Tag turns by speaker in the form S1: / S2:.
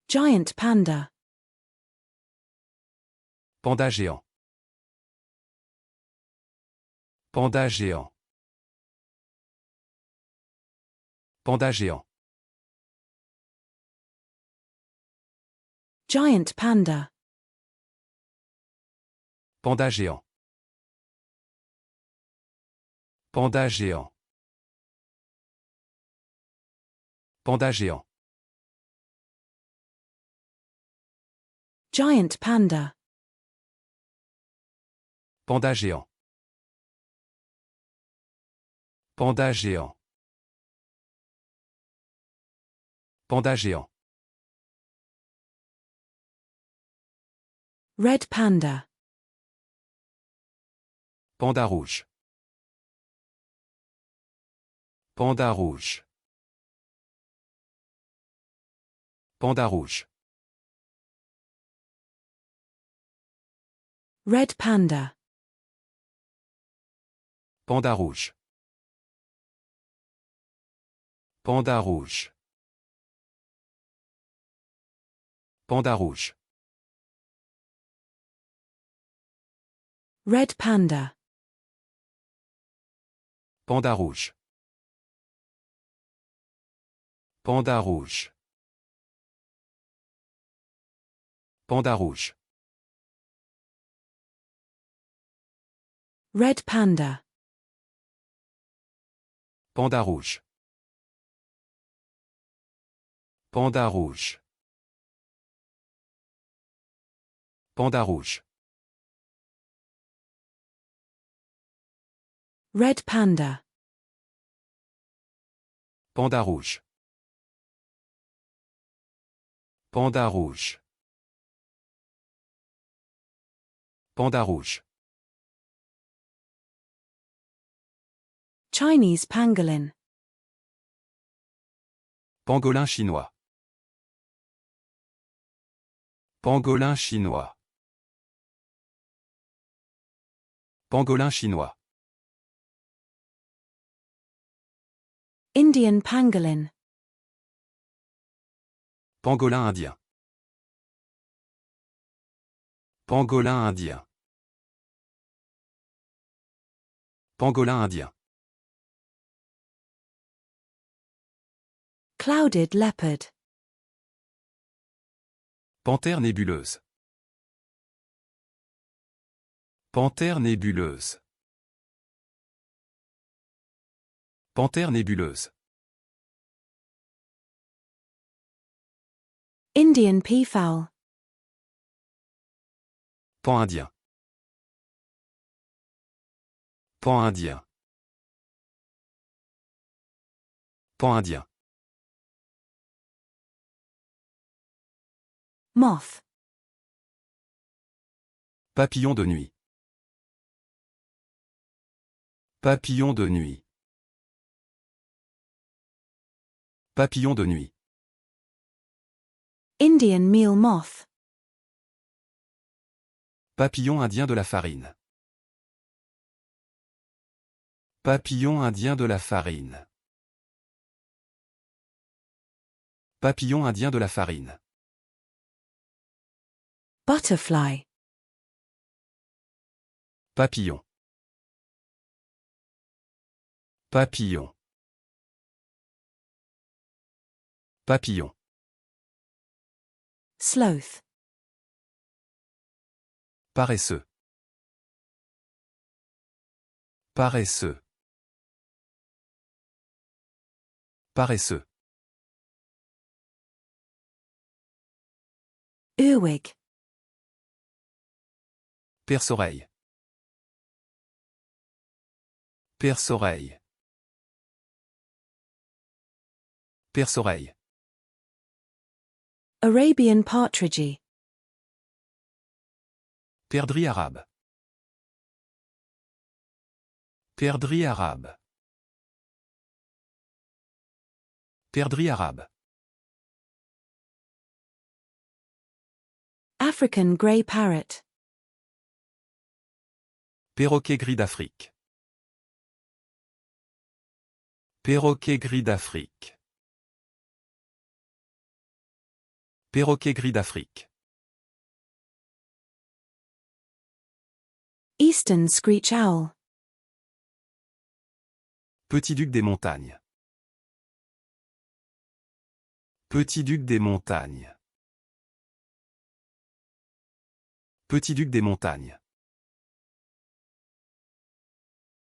S1: Giant panda.
S2: Panda géant. Panda géant. Panda géant.
S1: Giant panda.
S2: Panda géant. Panda géant. Panda géant.
S1: Giant panda.
S2: Panda géant. Panda géant. Panda géant.
S1: Red panda.
S2: Panda rouge. Panda rouge. Panda rouge.
S1: Red panda.
S2: Panda rouge. Panda rouge. Panda rouge.
S1: Red panda.
S2: Panda rouge. Panda rouge. Panda rouge.
S1: Red panda.
S2: Panda rouge. Panda rouge. Panda rouge.
S1: Red panda.
S2: Panda rouge. Panda rouge. Panda rouge.
S1: Chinese pangolin.
S2: Pangolin chinois. Pangolin chinois. Pangolin chinois.
S1: Indian pangolin.
S2: Pangolin indien. Pangolin indien. Pangolin indien.
S1: Clouded leopard.
S2: Panthère nébuleuse. Panthère nébuleuse. Panthère nébuleuse.
S1: Indian peafowl.
S2: Pan indien. Pan indien. Pan indien.
S1: Moth.
S2: Papillon de nuit. Papillon de nuit. Papillon de nuit.
S1: Indian meal moth.
S2: Papillon indien de la farine. Papillon indien de la farine. Papillon indien de la farine.
S1: Butterfly.
S2: Papillon. Papillon. Papillon.
S1: Sloth.
S2: Paresseux. Paresseux. Paresseux.
S1: Earwig.
S2: Perce-oreille. Perce-oreille. Perce-oreille.
S1: Arabian partridge.
S2: Perdrix arabe. Perdrix arabe. Perdrix arabe.
S1: African grey parrot.
S2: Perroquet gris d'Afrique. Perroquet gris d'Afrique. Perroquet gris d'Afrique.
S1: Eastern screech owl.
S2: Petit duc des montagnes. Petit duc des montagnes. Petit duc des montagnes.